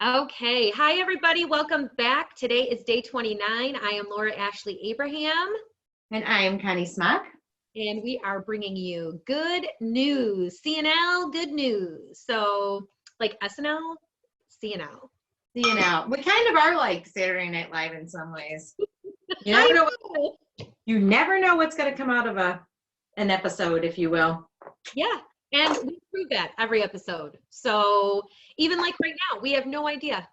Okay. Hi, everybody. Welcome back. Today is day 29. I am Laura Ashley Abraham. And I am Connie Smock. And we are bringing you good news. CNL, good news. So, like SNL, CNL. CNL. We kind of are like Saturday Night Live in some ways. You never know what's going to come out of an episode, if you will. Yeah. And we prove that every episode. So even like right now, we have no idea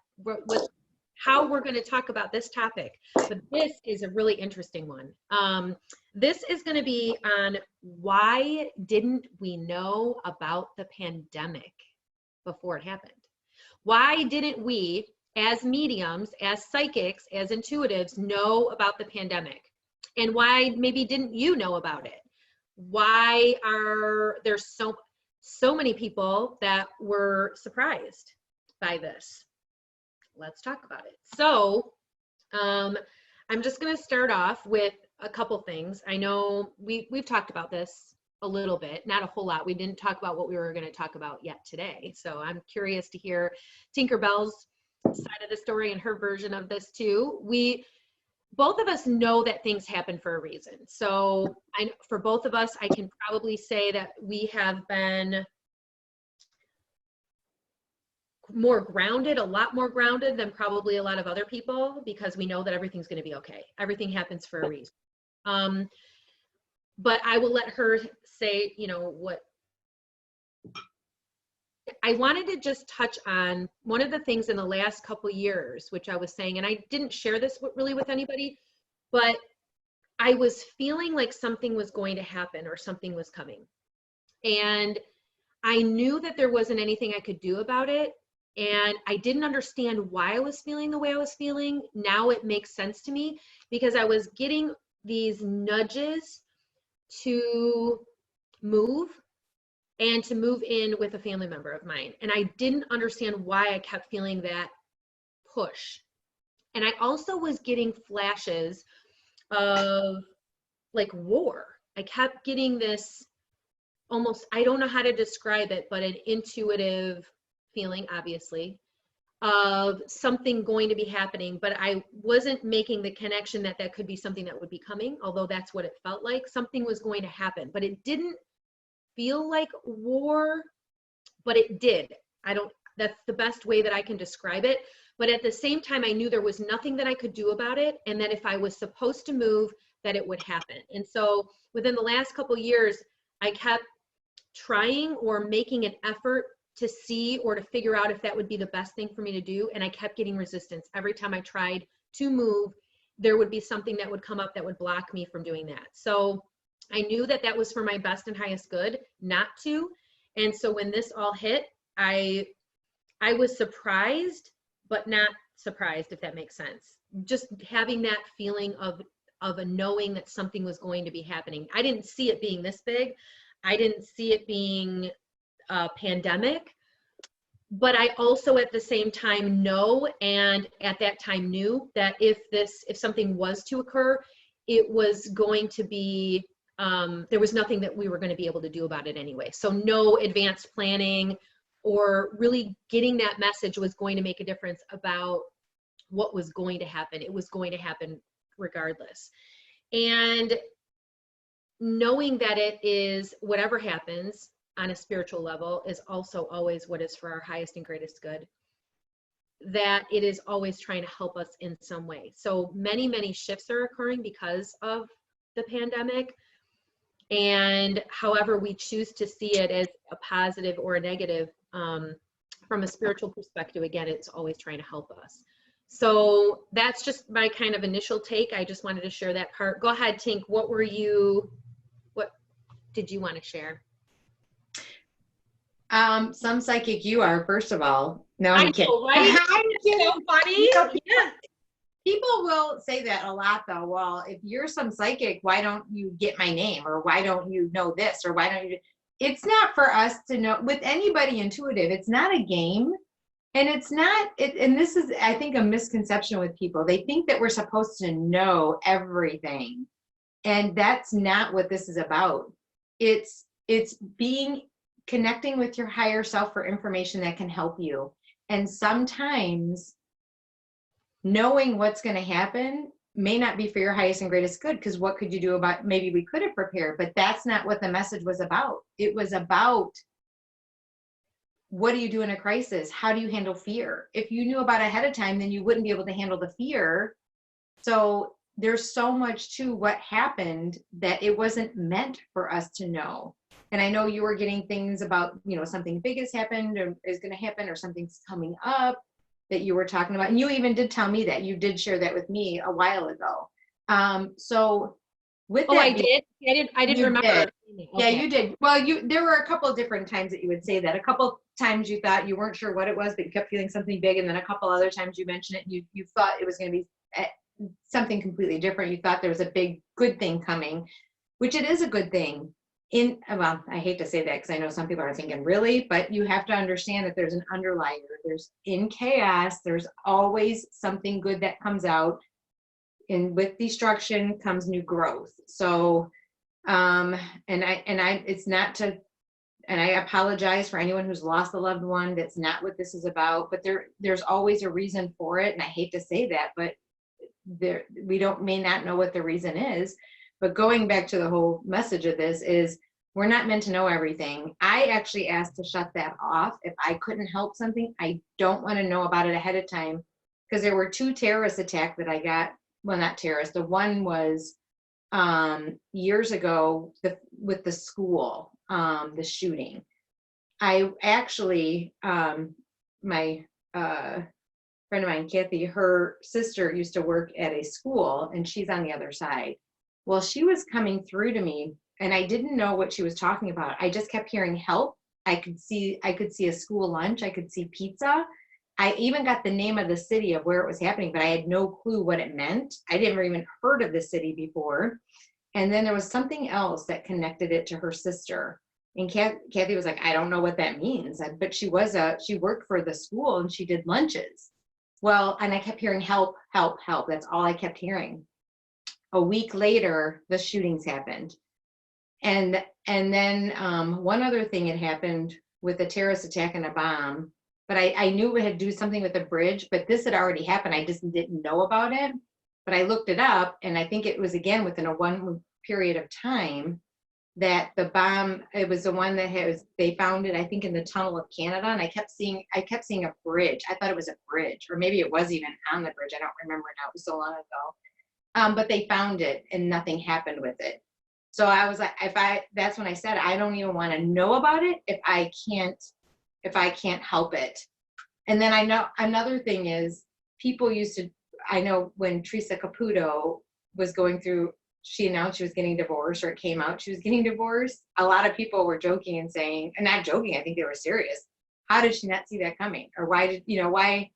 how we're going to talk about this topic. But this is a really interesting one. This is going to be on why didn't we know about the pandemic before it happened? Why didn't we, as mediums, as psychics, as intuitives, know about the pandemic? And why maybe didn't you know about it? Why are there so many people that were surprised by this? Let's talk about it. So I'm just going to start off with a couple things. I know we've talked about this a little bit, not a whole lot. We didn't talk about what we were going to talk about yet today. So I'm curious to hear Tinkerbell's side of the story and her version of this too. Both of us know that things happen for a reason. So for both of us, I can probably say that we have been more grounded, a lot more grounded than probably a lot of other people, because we know that everything's going to be okay. Everything happens for a reason. But I will let her say, what I wanted to just touch on. One of the things in the last couple years, which I was saying, and I didn't share this really with anybody, but I was feeling like something was going to happen or something was coming. And I knew that there wasn't anything I could do about it. And I didn't understand why I was feeling the way I was feeling. Now it makes sense to me, because I was getting these nudges to move and to move in with a family member of mine. And I didn't understand why I kept feeling that push. And I also was getting flashes of like war. I kept getting this almost, I don't know how to describe it, but an intuitive feeling, obviously, of something going to be happening, but I wasn't making the connection that that could be something that would be coming, although that's what it felt like. Something was going to happen, but it didn't feel like war, but it did. That's the best way that I can describe it. But at the same time, I knew there was nothing that I could do about it, and that if I was supposed to move, that it would happen. And so within the last couple years, I kept trying or making an effort to see or to figure out if that would be the best thing for me to do. And I kept getting resistance. Every time I tried to move, there would be something that would come up that would block me from doing that. So I knew that that was for my best and highest good not to. And so when this all hit, I was surprised, but not surprised, if that makes sense. Just having that feeling of a knowing that something was going to be happening. I didn't see it being this big. I didn't see it being a pandemic, but I also at the same time know, and at that time knew, that if something was to occur, it was going to be, there was nothing that we were going to be able to do about it anyway. So no advanced planning or really getting that message was going to make a difference about what was going to happen. It was going to happen regardless. And knowing that it is, whatever happens on a spiritual level is also always what is for our highest and greatest good, that it is always trying to help us in some way. So many, many shifts are occurring because of the pandemic. And however we choose to see it as a positive or a negative, from a spiritual perspective, again, it's always trying to help us. So that's just my kind of initial take. I just wanted to share that part. Go ahead, Tink. What did you want to share? Some psychic you are, first of all. No, I'm kidding. Know, right? I'm kidding. So funny. Yeah. People will say that a lot, though. Well, if you're some psychic, why don't you get my name? Or why don't you know this? Or why don't you? It's not for us to know. With anybody intuitive, it's not a game. And it's not, and this is, I think, a misconception with people. They think that we're supposed to know everything. And that's not what this is about. It's connecting with your higher self for information that can help you. And sometimes knowing what's going to happen may not be for your highest and greatest good, because what could you do about, maybe we could have prepared, but that's not what the message was about. It was about, what do you do in a crisis? How do you handle fear? If you knew about it ahead of time, then you wouldn't be able to handle the fear. So there's so much to what happened that it wasn't meant for us to know. And I know you were getting things about, something big has happened or is going to happen, or something's coming up that you were talking about. And you even did tell me that. You did share that with me a while ago. So with that, I did. I didn't remember. Did. Okay. Yeah, you did. Well, there were a couple of different times that you would say that. A couple times you thought you weren't sure what it was, but you kept feeling something big. And then a couple other times you mentioned it, and you thought it was going to be something completely different. You thought there was a big good thing coming, which it is a good thing. Well, I hate to say that because I know some people are thinking, really, but you have to understand that there's an underlier. There's, in chaos, there's always something good that comes out. And with destruction comes new growth. So, it's not to, and I apologize for anyone who's lost a loved one. That's not what this is about, but there's always a reason for it. And I hate to say that, but we may not know what the reason is. But going back to the whole message of this is, we're not meant to know everything. I actually asked to shut that off. If I couldn't help something, I don't want to know about it ahead of time, because there were 2 terrorist attacks that I got. Well, not terrorist. The one was years ago with the school, the shooting. I actually, my friend of mine, Kathy, her sister used to work at a school, and she's on the other side. Well, she was coming through to me, and I didn't know what she was talking about. I just kept hearing help. I could see a school lunch. I could see pizza. I even got the name of the city of where it was happening, but I had no clue what it meant. I didn't even heard of the city before. And then there was something else that connected it to her sister. And Kathy was like, I don't know what that means. But she worked for the school, and she did lunches. Well, and I kept hearing help, help, help. That's all I kept hearing. A week later, the shootings happened. And then one other thing had happened with a terrorist attack and a bomb. But I knew it had to do something with the bridge, but this had already happened. I just didn't know about it. But I looked it up, and I think it was, again, within a 1 period of time, that the bomb, it was the one that they found it, I think, in the tunnel of Canada. And I kept seeing a bridge. I thought it was a bridge, or maybe it was even on the bridge. I don't remember now. It was so long ago. But they found it, and nothing happened with it. So I was like, that's when I said, I don't even want to know about it if I can't help it. And then I know another thing is, I know when Teresa Caputo was going through, she announced she was getting divorced, or it came out she was getting divorced. A lot of people were joking and saying, and not joking, I think they were serious. How did she not see that coming? Or why?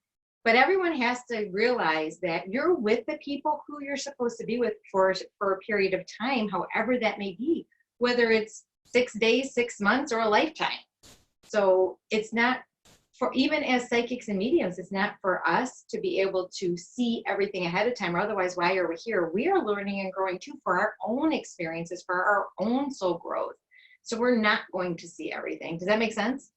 But everyone has to realize that you're with the people who you're supposed to be with for a period of time, however that may be, whether it's 6 days, 6 months, or a lifetime. So it's not for, even as psychics and mediums, it's not for us to be able to see everything ahead of time, or otherwise, why are we here? We are learning and growing too, for our own experiences, for our own soul growth. So we're not going to see everything. Does that make sense?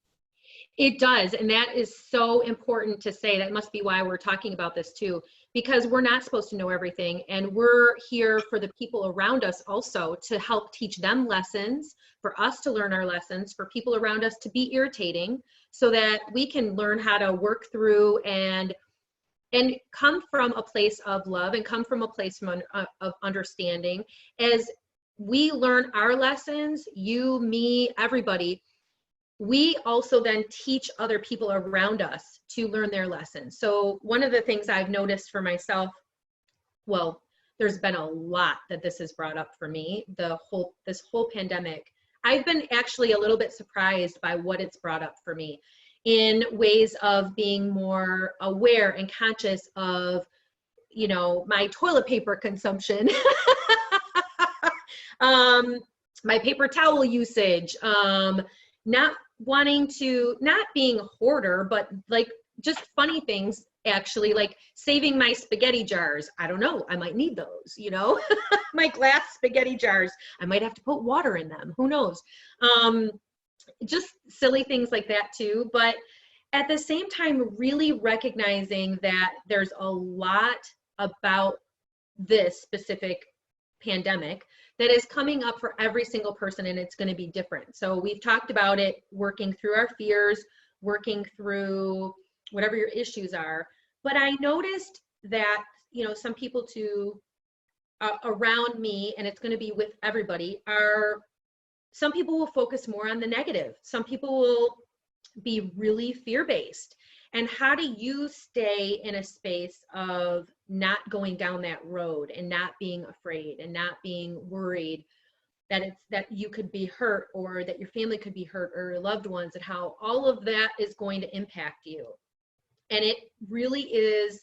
It does. And that is so important to say. That must be why we're talking about this too, because we're not supposed to know everything. And we're here for the people around us also, to help teach them lessons, for us to learn our lessons, for people around us to be irritating, so that we can learn how to work through and come from a place of love, and come from a place of understanding. As we learn our lessons, you, me, everybody, we also then teach other people around us to learn their lessons. So one of the things I've noticed for myself, well, there's been a lot that this has brought up for me, this whole pandemic. I've been actually a little bit surprised by what it's brought up for me, in ways of being more aware and conscious of, my toilet paper consumption, my paper towel usage, not being a hoarder, but like just funny things, actually, like saving my spaghetti jars. I don't know, I might need those, my glass spaghetti jars. I might have to put water in them. Who knows? Just silly things like that too. But at the same time, really recognizing that there's a lot about this specific pandemic that is coming up for every single person, and it's going to be different. So we've talked about it, working through our fears, working through whatever your issues are. But I noticed that, you know, some people around me, and it's going to be with everybody, some people will focus more on the negative. Some people will be really fear-based. And how do you stay in a space of not going down that road and not being afraid and not being worried that you could be hurt, or that your family could be hurt, or your loved ones, and how all of that is going to impact you? And it really is,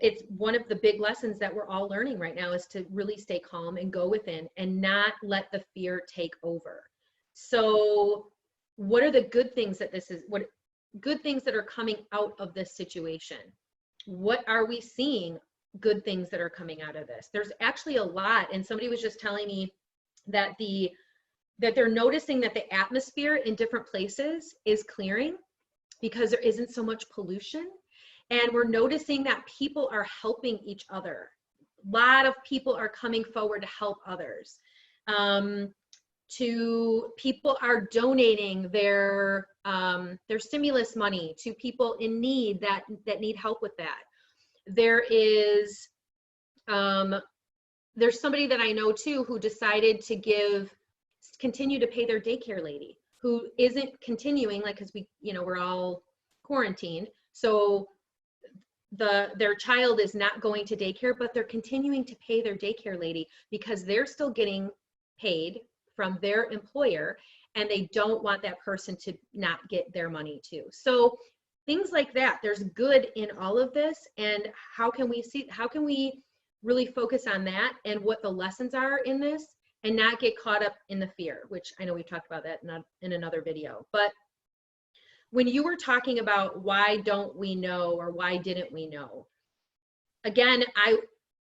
it's one of the big lessons that we're all learning right now, is to really stay calm and go within and not let the fear take over. So what are the good things that what good things that are coming out of this situation? What are we seeing good things that are coming out of this? There's actually a lot. And somebody was just telling me that they're noticing that the atmosphere in different places is clearing because there isn't so much pollution. And we're noticing that people are helping each other. A lot of people are coming forward to help others. People are donating their stimulus money to people in need that need help with that. There's somebody that I know too who decided to continue to pay their daycare lady who isn't continuing, like, because we're all quarantined, so their child is not going to daycare, but they're continuing to pay their daycare lady because they're still getting paid from their employer, and they don't want that person to not get their money too. So things like that, there's good in all of this. And how can we really focus on that and what the lessons are in this, and not get caught up in the fear, which I know we've talked about that in another video. But when you were talking about why don't we know, or why didn't we know, again,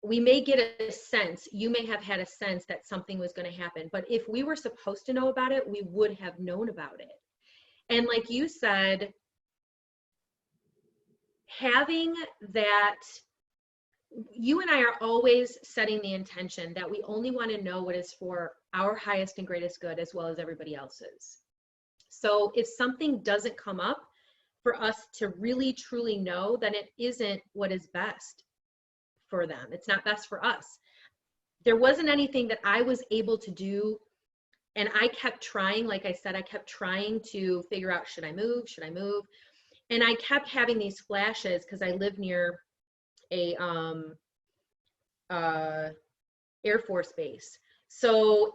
we may get a sense, you may have had a sense that something was going to happen, but if we were supposed to know about it, we would have known about it. And like you said, having that, you and I are always setting the intention that we only want to know what is for our highest and greatest good, as well as everybody else's. So if something doesn't come up for us to really truly know, then it isn't what is best for them. It's not best for us. There wasn't anything that I was able to do, and I kept trying. Like I said, I kept trying to figure out, should I move? And I kept having these flashes because I live near a Air Force base, so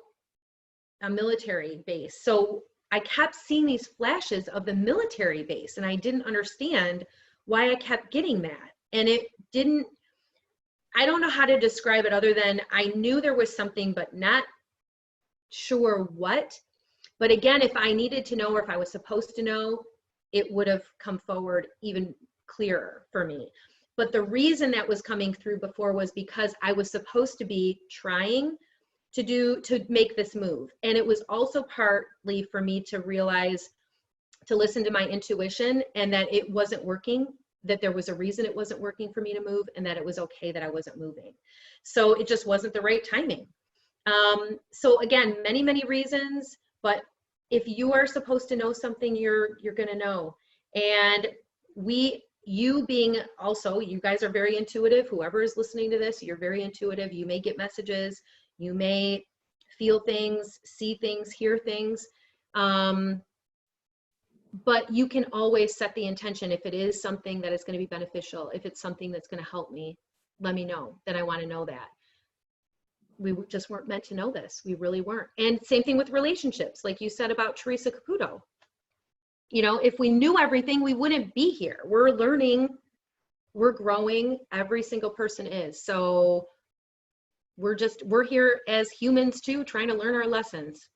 a military base. So I kept seeing these flashes of the military base, and I didn't understand why I kept getting that. And I don't know how to describe it other than I knew there was something, but not sure what. But again, if I needed to know, or if I was supposed to know, it would have come forward even clearer for me. But the reason that was coming through before was because I was supposed to be trying to make this move. And it was also partly for me to realize, to listen to my intuition, and that it wasn't working, that there was a reason it wasn't working for me to move, and that it was okay that I wasn't moving. So it just wasn't the right timing. So again, many, many reasons, but if you are supposed to know something, you're gonna know. And you being also, you guys are very intuitive. Whoever is listening to this, you're very intuitive. You may get messages, you may feel things, see things, hear things. But you can always set the intention. If it is something that is going to be beneficial, if it's something that's going to help me, let me know. Then I want to know that. We just weren't meant to know this. We really weren't. And same thing with relationships, like you said about Teresa Caputo. You know, if we knew everything, we wouldn't be here. We're learning, we're growing, every single person is. So we're here as humans too, trying to learn our lessons.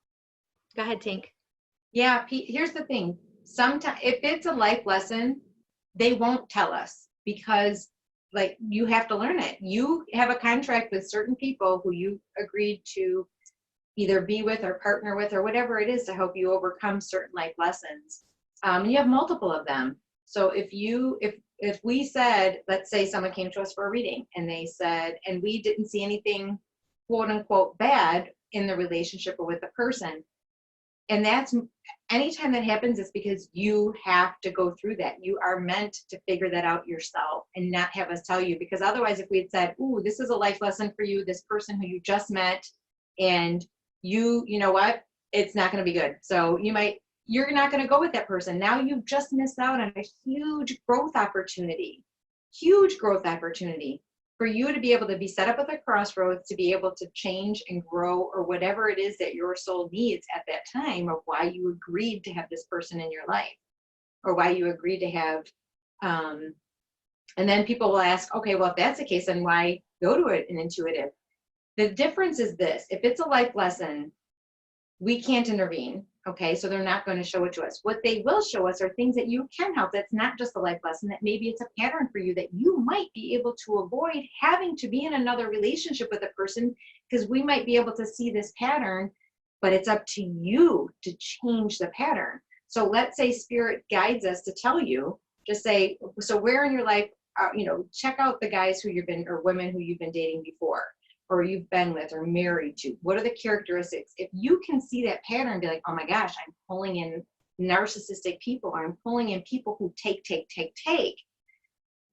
Go ahead, Tink. Yeah, Pete, here's the thing. Sometimes if it's a life lesson, they won't tell us, because like, you have to learn it. You have a contract with certain people who you agreed to either be with or partner with or whatever it is to help you overcome certain life lessons. You have multiple of them. So if we said, let's say someone came to us for a reading and they said, and we didn't see anything quote unquote bad in the relationship or with the person, and that's anytime that happens, it's because you have to go through that. You are meant to figure that out yourself and not have us tell you, because otherwise if we had said, ooh, this is a life lesson for you, this person who you just met, and you know what, it's not going to be good. So you're not going to go with that person. Now you've just missed out on a huge growth opportunity for you to be able to be set up at the crossroads, to be able to change and grow, or whatever it is that your soul needs at that time, or why you agreed to have this person in your life, or why you agreed to have, and then people will ask, okay, well, if that's the case, then why go to an intuitive? The difference is this: if it's a life lesson, we can't intervene. Okay, so they're not going to show it to us. What they will show us are things that you can help. That's not just a life lesson, that maybe it's a pattern for you that you might be able to avoid having to be in another relationship with a person, because we might be able to see this pattern, but it's up to you to change the pattern. So let's say spirit guides us to tell you, just say, so where in your life, check out the guys who you've been, or women who you've been dating before, or you've been with or married to. What are the characteristics? If you can see that pattern and be like, oh my gosh, I'm pulling in narcissistic people, or I'm pulling in people who take,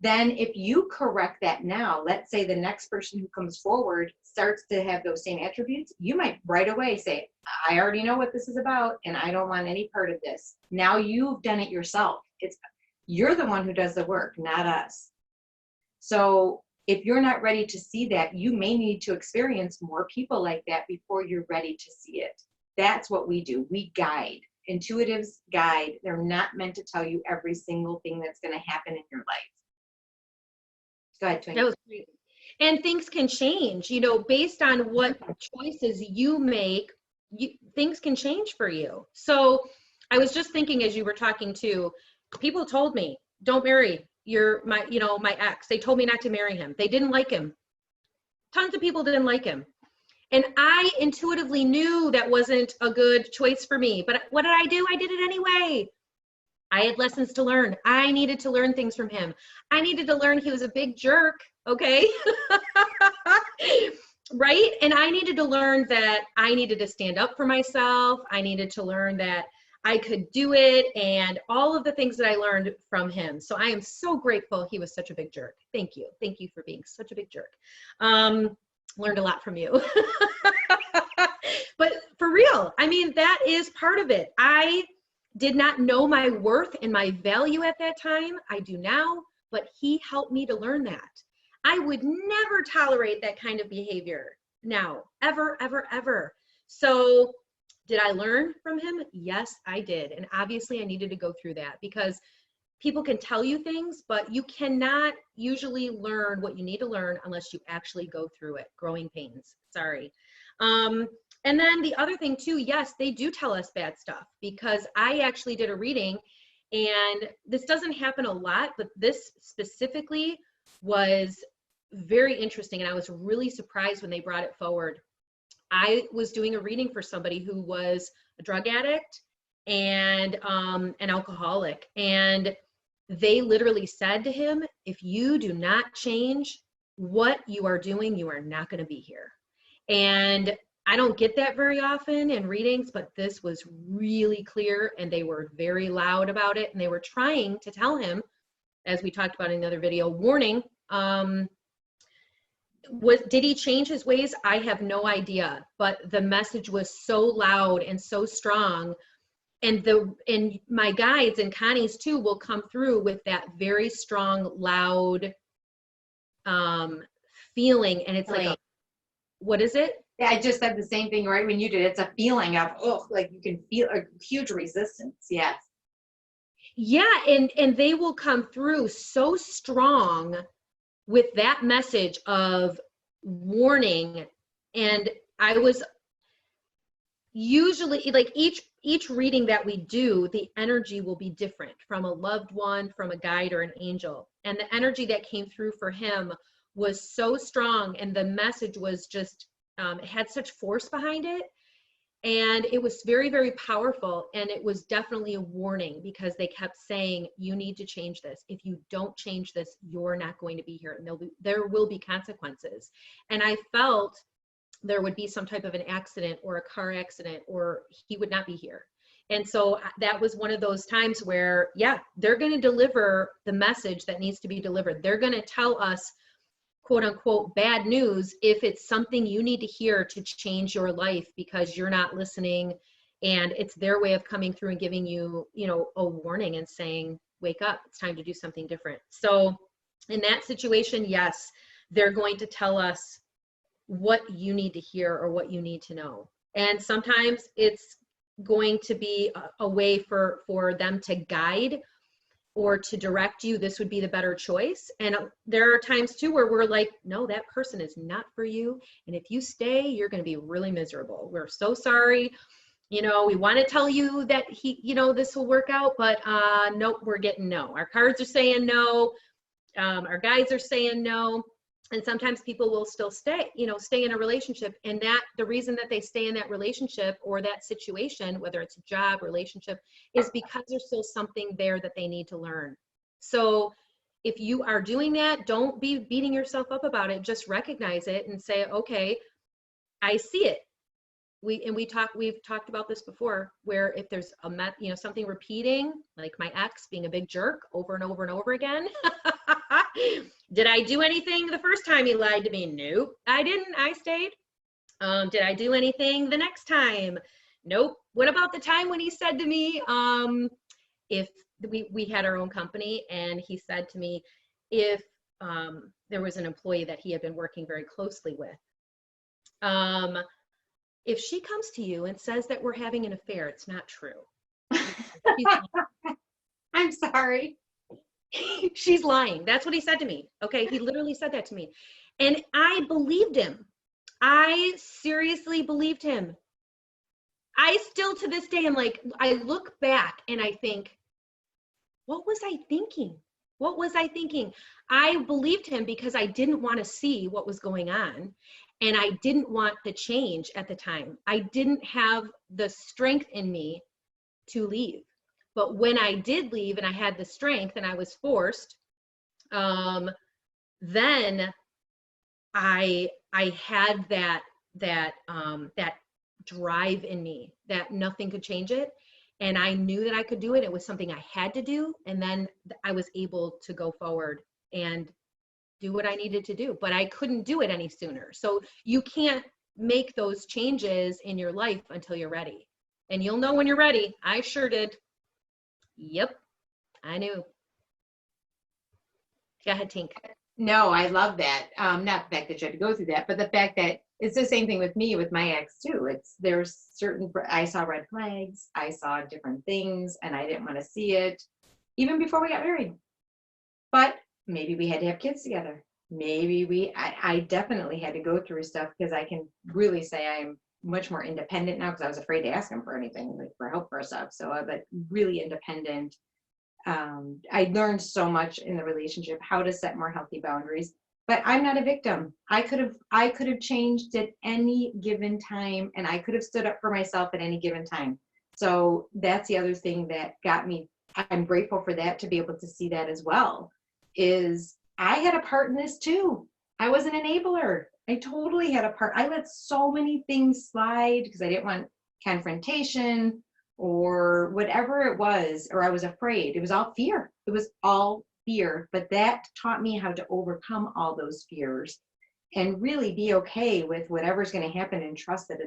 then if you correct that now, let's say the next person who comes forward starts to have those same attributes, you might right away say, I already know what this is about and I don't want any part of this. Now you've done it yourself. You're the one who does the work, not us. So if you're not ready to see that, you may need to experience more people like that before you're ready to see it. That's what we do. We guide. Intuitives guide. They're not meant to tell you every single thing that's going to happen in your life. Go ahead, Twink. That was great. And things can change, based on what choices you make, things can change for you. So I was just thinking as you were talking too, people told me, don't marry my ex. They told me not to marry him. They didn't like him. Tons of people didn't like him. And I intuitively knew that wasn't a good choice for me. But what did I do? I did it anyway. I had lessons to learn. I needed to learn things from him. I needed to learn he was a big jerk, okay? Right? And I needed to learn that I needed to stand up for myself. I needed to learn that I could do it, and all of the things that I learned from him. So I am so grateful he was such a big jerk. Thank you. Thank you for being such a big jerk. Learned a lot from you. But for real, I mean, that is part of it. I did not know my worth and my value at that time. I do now, but he helped me to learn that. I would never tolerate that kind of behavior now, ever, ever, ever. So did I learn from him? Yes, I did. And obviously I needed to go through that, because people can tell you things, but you cannot usually learn what you need to learn unless you actually go through it. Growing pains, sorry. And then the other thing too, yes, they do tell us bad stuff, because I actually did a reading, and this doesn't happen a lot, but this specifically was very interesting. And I was really surprised when they brought it forward. I was doing a reading for somebody who was a drug addict and an alcoholic. And they literally said to him, if you do not change what you are doing, you are not going to be here. And I don't get that very often in readings, but this was really clear, and they were very loud about it. And they were trying to tell him, as we talked about in the other video, warning, did he change his ways? I have no idea, but the message was so loud and so strong. And my guides and Connie's too will come through with that very strong, loud feeling. And it's like, what is it? Yeah, I just said the same thing right when you did. It's a feeling of, like you can feel a huge resistance. Yes. Yeah, and they will come through so strong with that message of warning. And I was usually, like, each reading that we do, the energy will be different from a loved one, from a guide or an angel. And the energy that came through for him was so strong, and the message was just, it had such force behind it. And it was very, very powerful. And it was definitely a warning because they kept saying, you need to change this. If you don't change this, you're not going to be here. And there will be consequences. And I felt there would be some type of an accident or a car accident, or he would not be here. And so that was one of those times where, yeah, they're going to deliver the message that needs to be delivered. They're going to tell us, quote unquote, bad news if it's something you need to hear to change your life because you're not listening. And it's their way of coming through and giving you, you know, a warning and saying, wake up, it's time to do something different. So in that situation, yes, they're going to tell us what you need to hear or what you need to know. And sometimes it's going to be a way for them to guide or to direct you. This would be the better choice. And there are times too where we're like, no, that person is not for you. And if you stay, you're going to be really miserable. We're so sorry. You know, we want to tell you that this will work out, but nope, we're getting no. Our cards are saying no. Our guides are saying no. And sometimes people will still stay in a relationship. And that the reason that they stay in that relationship or that situation, whether it's a job, relationship, is because there's still something there that they need to learn. So if you are doing that, don't be beating yourself up about it. Just recognize it and say, okay, I see it. We've talked about this before, where if there's something repeating, like my ex being a big jerk over and over and over again. Did I do anything the first time he lied to me? Nope, I didn't. I stayed. Did I do anything the next time? Nope. What about the time when he said to me, if we had our own company, and he said to me, if there was an employee that he had been working very closely with, if she comes to you and says that we're having an affair, it's not true. I'm sorry. She's lying. That's what he said to me. Okay. He literally said that to me. And I believed him. I seriously believed him. I still to this day am like, I look back and I think, what was I thinking? What was I thinking? I believed him because I didn't want to see what was going on. And I didn't want the change at the time. I didn't have the strength in me to leave. But when I did leave and I had the strength and I was forced, then I had that drive in me that nothing could change it. And I knew that I could do it. It was something I had to do. And then I was able to go forward and do what I needed to do, but I couldn't do it any sooner. So you can't make those changes in your life until you're ready. And you'll know when you're ready. I sure did. Yep, I knew. Go ahead, Tink. No, I love that. Not the fact that you had to go through that, but the fact that it's the same thing with me, with my ex too. I saw red flags, I saw different things, and I didn't want to see it even before we got married. But maybe we had to have kids together. I definitely had to go through stuff, because I can really say I'm much more independent now, because I was afraid to ask him for anything, like for help or stuff. So I'm really independent. I learned so much in the relationship, how to set more healthy boundaries, but I'm not a victim. I could have changed at any given time, and I could have stood up for myself at any given time. So that's the other thing that got me. I'm grateful for that, to be able to see that as well, is I had a part in this too. I was an enabler. I totally had a part. I let so many things slide because I didn't want confrontation or whatever it was, or I was afraid. It was all fear. It was all fear. But that taught me how to overcome all those fears and really be okay with whatever's going to happen, and trust that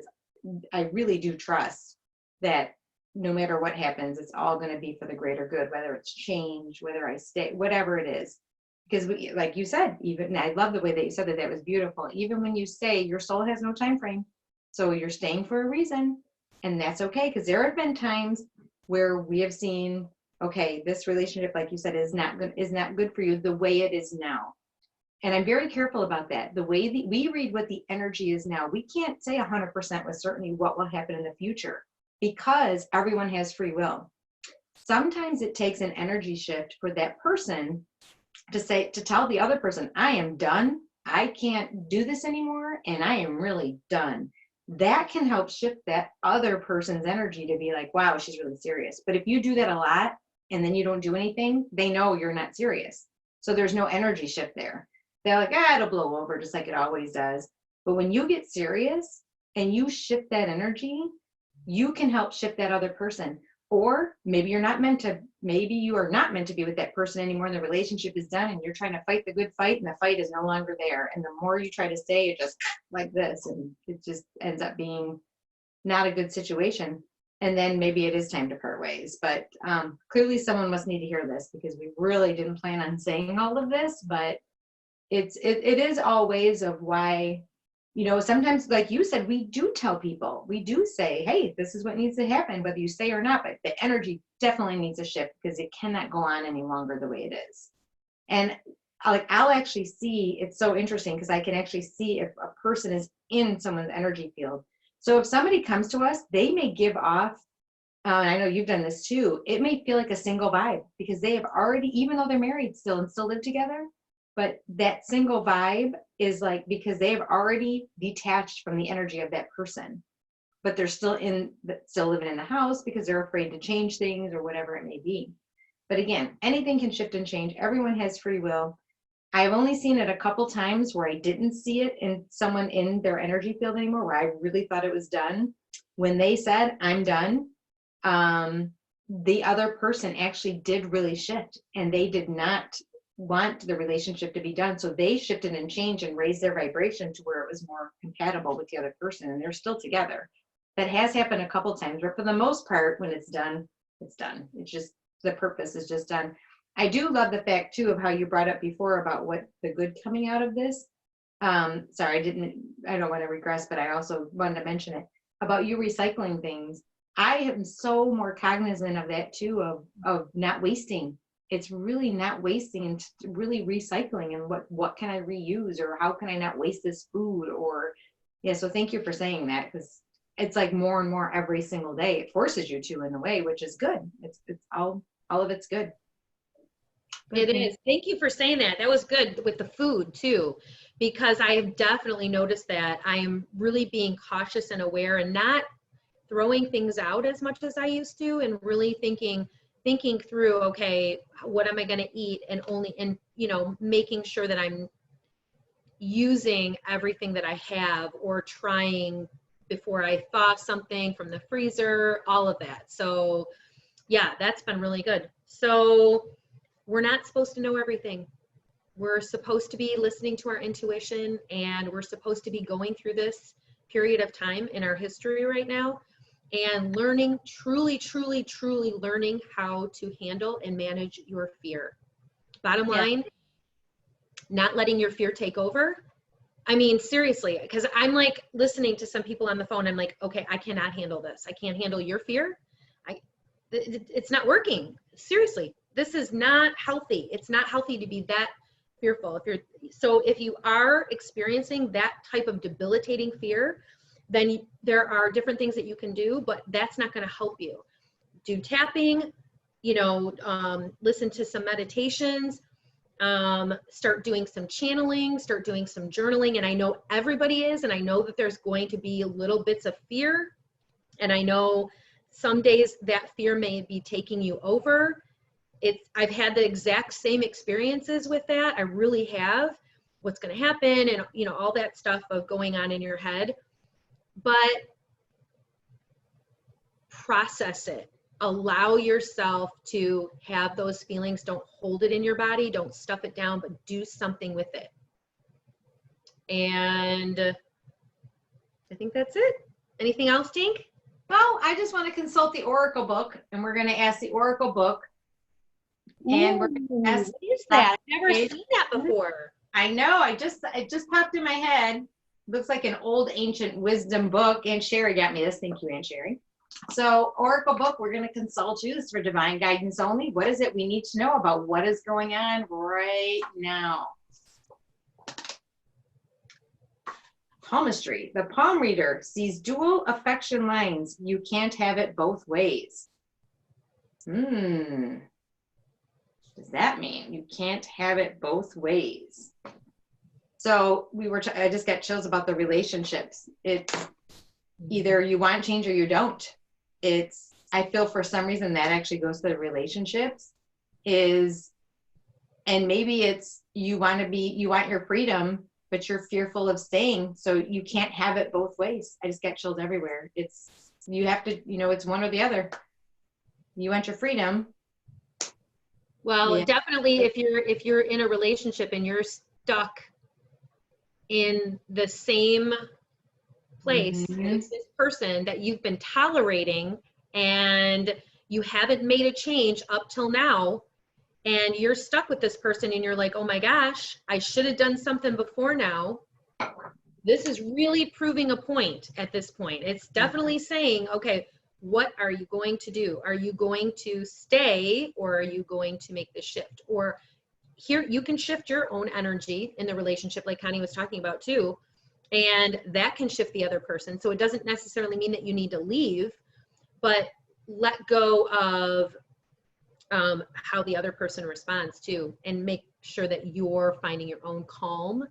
I really do trust that no matter what happens, it's all going to be for the greater good, whether it's change, whether I stay, whatever it is. Because like you said, even, I love the way that you said that. That was beautiful. Even when you stay, your soul has no time frame. So you're staying for a reason, and that's okay. Because there have been times where we have seen, okay, this relationship, like you said, is not good for you the way it is now. And I'm very careful about that. The way that we read what the energy is now, we can't say 100% with certainty what will happen in the future, because everyone has free will. Sometimes it takes an energy shift for that person to tell the other person, I am done. I can't do this anymore, and I am really done. that can help shift that other person's energy to be like, wow, she's really serious. But if you do that a lot and then you don't do anything, they know you're not serious. So there's no energy shift there. They're like, it'll blow over just like it always does. But when you get serious and you shift that energy, you can help shift that other person. Or maybe you are not meant to be with that person anymore, and the relationship is done, and you're trying to fight the good fight, and the fight is no longer there. And the more you try to stay, it just like this, and it just ends up being not a good situation. And then maybe it is time to part ways. But clearly someone must need to hear this, because we really didn't plan on saying all of this, but it is all ways of why, sometimes, like you said, we do tell people, we do say, hey, this is what needs to happen, whether you say or not, but the energy definitely needs a shift, because it cannot go on any longer the way it is. And I'll actually see, it's so interesting, because I can actually see if a person is in someone's energy field. So if somebody comes to us, they may give off, and I know you've done this too, it may feel like a single vibe, because they have already, even though they're married still and still live together, but that single vibe is like, because they have already detached from the energy of that person, but they're still living in the house because they're afraid to change things or whatever it may be. But again, anything can shift and change. Everyone has free will. I've only seen it a couple times where I didn't see it in someone in their energy field anymore, where I really thought it was done. When they said, I'm done, the other person actually did really shift, and they did not want the relationship to be done. So they shifted and changed and raised their vibration to where it was more compatible with the other person, and they're still together. That has happened a couple times, but for the most part, when it's done, it's done. It's just, the purpose is just done. I do love the fact too of how you brought up before about what the good coming out of this. Sorry, I don't want to regress, but I also wanted to mention it about you recycling things. I am so more cognizant of that too, of not wasting. It's really not wasting and really recycling, and what can I reuse, or how can I not waste this food, or so thank you for saying that, because it's like more and more every single day. It forces you to, in a way, which is good. It's all of it's good. It is. Thank you for saying that. That was good with the food too, because I have definitely noticed that I am really being cautious and aware, and not throwing things out as much as I used to, and really thinking through, okay, what am I going to eat, and making sure that I'm using everything that I have, or trying before I thaw something from the freezer, all of that. So yeah, that's been really good. So we're not supposed to know everything. We're supposed to be listening to our intuition, and we're supposed to be going through this period of time in our history right now and learning, truly learning how to handle and manage your fear. Bottom line, not letting your fear take over. I mean, seriously, because I'm like listening to some people on the phone. I'm like, okay, I cannot handle this. I can't handle your fear. It's not working. Seriously, this is not healthy. It's not healthy to be that fearful. If you are experiencing that type of debilitating fear, then there are different things that you can do, but that's not going to help you. Do tapping, listen to some meditations, start doing some channeling, start doing some journaling. And I know everybody is, and I know that there's going to be little bits of fear. And I know some days that fear may be taking you over. I've had the exact same experiences with that. I really have. What's going to happen, and all that stuff of going on in your head. But process it. Allow yourself to have those feelings. Don't hold it in your body. Don't stuff it down, but do something with it. And I think that's it. Anything else, Tink? Well, I just want to consult the Oracle book, and we're going to ask the Oracle book. And we're going to ask, what is that? I've never seen that before. I know. It just popped in my head. Looks like an old ancient wisdom book. Aunt Sherry got me this. Thank you, Aunt Sherry. So Oracle book, we're going to consult you. This is for divine guidance only. What is it we need to know about what is going on right now? Palmistry. The palm reader sees dual affection lines. You can't have it both ways. What does that mean? You can't have it both ways. So I just got chills about the relationships. Either you want change or you don't. I feel for some reason that actually goes to the relationships and maybe it's, you want your freedom, but you're fearful of staying. So you can't have it both ways. I just got chilled everywhere. You have to, it's one or the other. You want your freedom. Well, Yeah. definitely if you're in a relationship and you're stuck in the same place with this person that you've been tolerating and you haven't made a change up till now, and you're stuck with this person and you're like, oh my gosh, I should have done something before now. This is really proving a point at this point. It's definitely saying, okay, what are you going to do? Are you going to stay or are you going to make the shift? Or here, you can shift your own energy in the relationship like Connie was talking about too. And that can shift the other person. So it doesn't necessarily mean that you need to leave, but let go of how the other person responds too, and make sure that you're finding your own calm,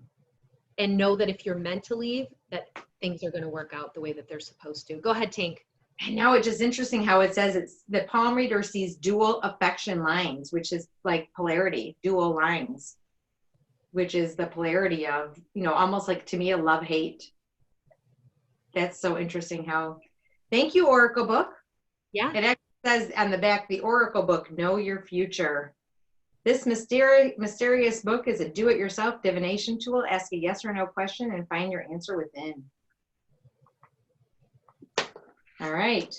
and know that if you're meant to leave, that things are going to work out the way that they're supposed to. Go ahead, Tink. I know, it's just interesting how it says the palm reader sees dual affection lines, which is like polarity, dual lines, which is the polarity of, almost like, to me, a love-hate. That's so interesting how, thank you, Oracle book. Yeah. It actually says on the back, the Oracle book, Know Your Future. This mysterious book is a do-it-yourself divination tool. Ask a yes or no question and find your answer within. All right.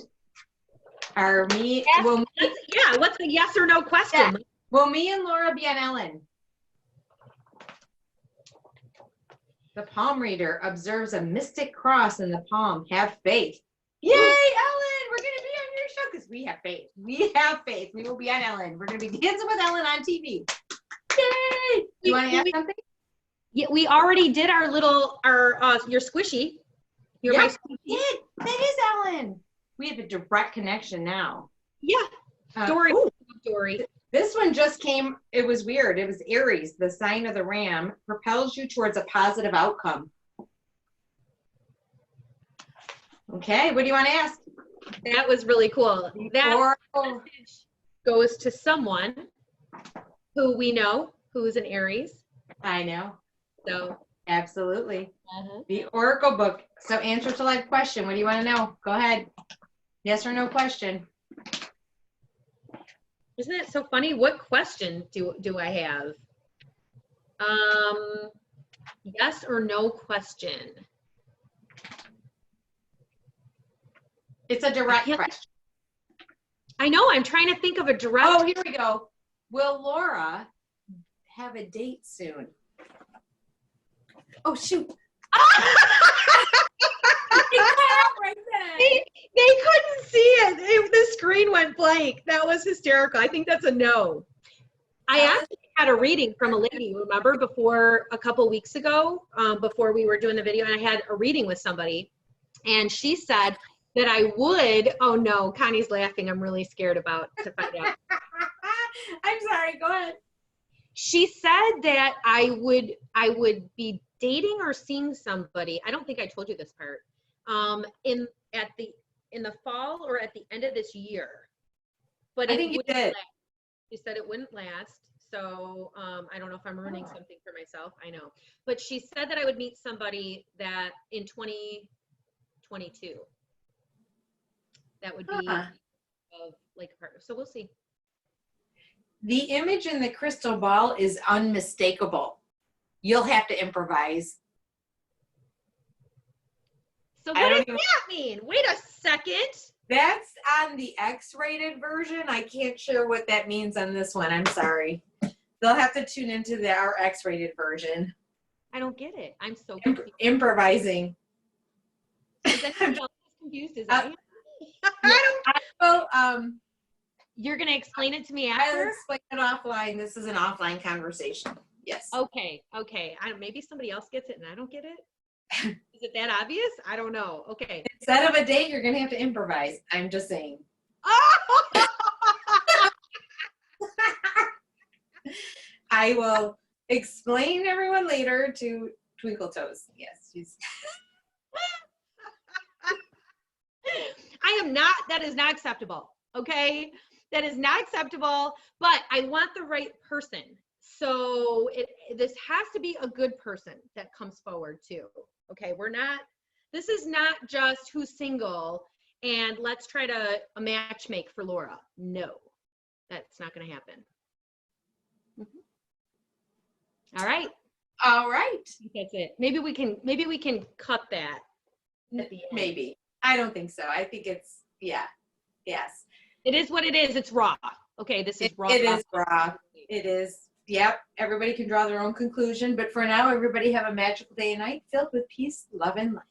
What's a yes or no question? Yeah. Will me and Laura be on Ellen? The palm reader observes a mystic cross in the palm. Have faith. Yay, Ellen! We're going to be on your show because we have faith. We have faith. We will be on Ellen. We're going to be dancing with Ellen on TV. Yay! You want to add something? Yeah, we already did your squishy. My squishy. That is Ellen. We have a direct connection now. Yeah. Dory. This one just came. It was weird. It was Aries, the sign of the ram, propels you towards a positive outcome. Okay, what do you want to ask? That was really cool. That message goes to someone who we know, who's an Aries. I know. So absolutely. The Oracle book. So answer to life question. What do you want to know? Go ahead. Yes or no question. Isn't it so funny? What question do I have? Yes or no question. It's a direct question. I know. I'm trying to think of a direct. Oh, here we go. Will Laura have a date soon? Oh, shoot. They couldn't see it. The screen went blank. That was hysterical. I think that's a no. I actually had a reading from a lady, remember, before a couple weeks ago, before we were doing the video, and I had a reading with somebody, and she said that I would, oh no, Connie's laughing. I'm really scared to find out. I'm sorry, go ahead. She said that I would be dating or seeing somebody. I don't think I told you this part. In the fall or at the end of this year. But I think you did. She said it wouldn't last. So I don't know if I'm ruining something for myself. I know. But she said that I would meet somebody that in 2022. That would be of like a partner. So we'll see. The image in the crystal ball is unmistakable. You'll have to improvise. So what does that mean? Wait a second. That's on the X-rated version. I can't share what that means on this one. I'm sorry. They'll have to tune into our X-rated version. I don't get it. I'm so confused. Improvising. Is anyone else confused as I am? You're going to explain it to me after? I'll explain it offline. This is an offline conversation. Yes. Okay. Maybe somebody else gets it and I don't get it. Is it that obvious? I don't know. Okay. Instead of a date, you're going to have to improvise. I'm just saying. I will explain everyone later to Twinkle Toes. Yes, she's. that is not acceptable. Okay. That is not acceptable, but I want the right person. So this has to be a good person that comes forward too. Okay. This is not just who's single and let's try to a match make for Laura. No, that's not going to happen. Mm-hmm. All right. All right. That's it. Maybe we can cut that at the end. Maybe. I don't think so. I think it's, yes. It is what it is. It's raw. Okay, this is raw. It is raw. It is. Yep. Everybody can draw their own conclusion. But for now, everybody have a magical day and night filled with peace, love, and light.